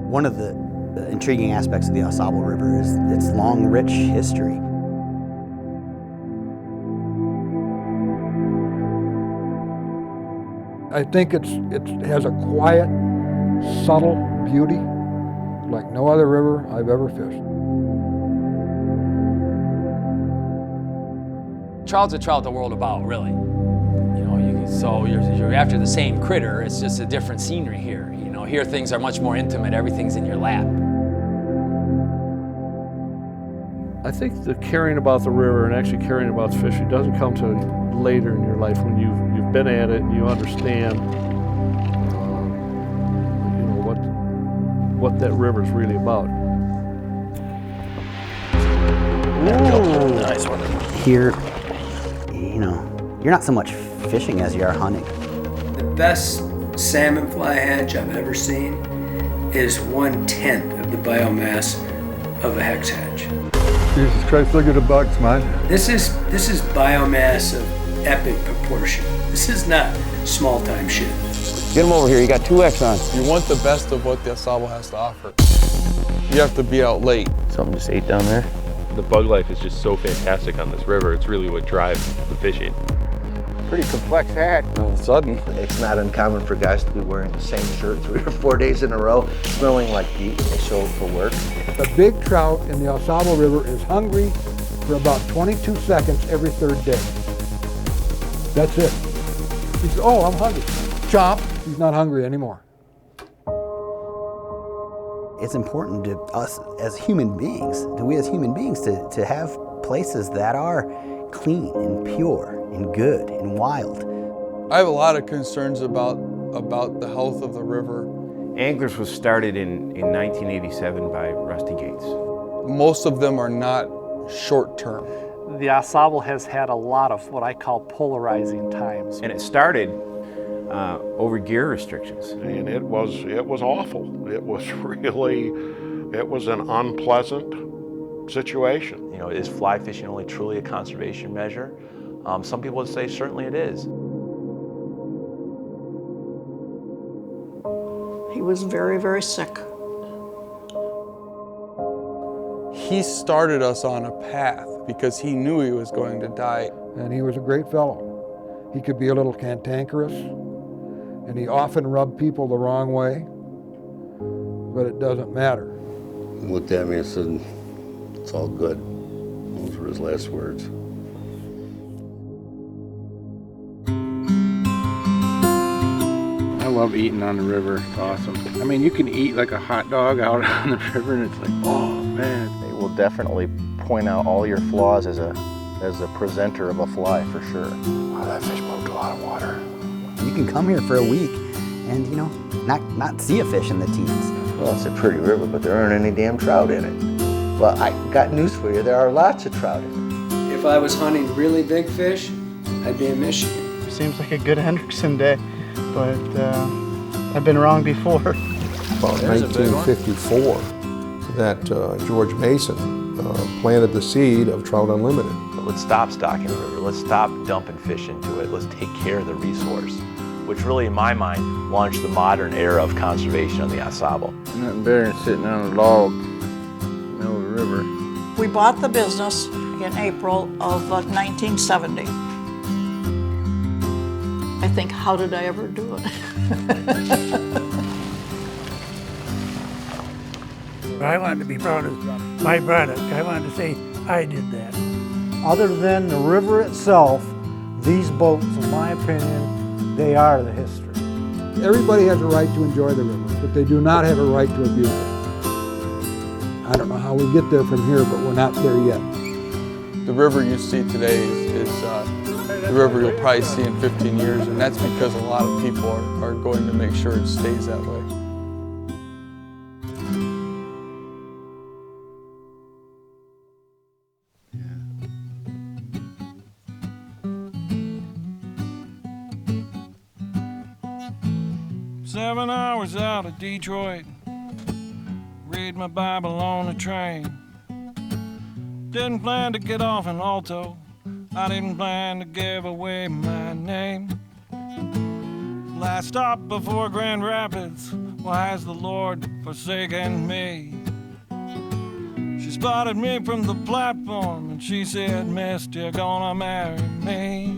One of the intriguing aspects of the Au Sable River is its long, rich history. I think it has a quiet, subtle beauty like no other river I've ever fished. Trout's a trout the world about, really. You know, so you're after the same critter, it's just a different scenery here. You know, here things are much more intimate, everything's in your lap. I think the caring about the river and actually caring about fishing doesn't come till later in your life when you've been at it and you understand, you know, what that river is really about. Ooh. Nice one. Here, you know, you're not so much fishing as you are hunting. The best salmon fly hatch I've ever seen is 1/10 of the biomass of a hex hatch. Jesus Christ, look at the bucks, man. This is biomass of epic proportion. This is not small time shit. Get him over here, you got 2X on. You want the best of what the Au Sable has to offer. You have to be out late. Something just ate down there. The bug life is just so fantastic on this river. It's really what drives the fishing. Pretty complex hat. All of a sudden, it's not uncommon for guys to be wearing the same shirt 3 or 4 days in a row, smelling like meat when they show up for work. The big trout in the Au Sable River is hungry for about 22 seconds every third day. That's it. He says, oh, I'm hungry. Chomp, he's not hungry anymore. It's important to us as human beings, to have places that are clean and pure and good and wild. I have a lot of concerns about the health of the river. Anglers was started in 1987 by Rusty Gates. Most of them are not short-term. The Au Sable has had a lot of what I call polarizing times. And it started over gear restrictions. And it was awful. It was an unpleasant situation. You know, is fly fishing only truly a conservation measure? Some people would say certainly it is. He was very, very sick. He started us on a path because he knew he was going to die. And he was a great fellow. He could be a little cantankerous, and he often rubbed people the wrong way, but it doesn't matter. He looked at me and said, "It's all good." Those were his last words. I love eating on the river. It's awesome. I mean, you can eat like a hot dog out on the river and it's like, oh man. They will definitely point out all your flaws as a presenter of a fly for sure. Wow, that fish moved a lot of water. You can come here for a week and, you know, not see a fish in the teens. Well, it's a pretty river, but there aren't any damn trout in it. Well, I got news for you. There are lots of trout in it. If I was hunting really big fish, I'd be in Michigan. Seems like a good Hendrickson day, but I've been wrong before. About 1954, that George Mason planted the seed of Trout Unlimited. But let's stop stocking the river. Let's stop dumping fish into it. Let's take care of the resource, which really, in my mind, launched the modern era of conservation on the Au Sable. Nothing better than sitting on a log in the middle of the river. We bought the business in April of 1970. I think, how did I ever do it? I wanted to be proud of my product. I wanted to say I did that. Other than the river itself, these boats, in my opinion, they are the history. Everybody has a right to enjoy the river, but they do not have a right to abuse it. I don't know how we get there from here, but we're not there yet. The river you see today is the river you'll probably see in 15 years, and that's because a lot of people are going to make sure it stays that way. Seven hours out of Detroit, read my Bible on the train. Didn't plan to get off in Alto, I didn't plan to give away my name. Last stop before Grand Rapids why has the Lord forsaken me? She spotted me from the platform and she said, Mister, you're gonna marry me.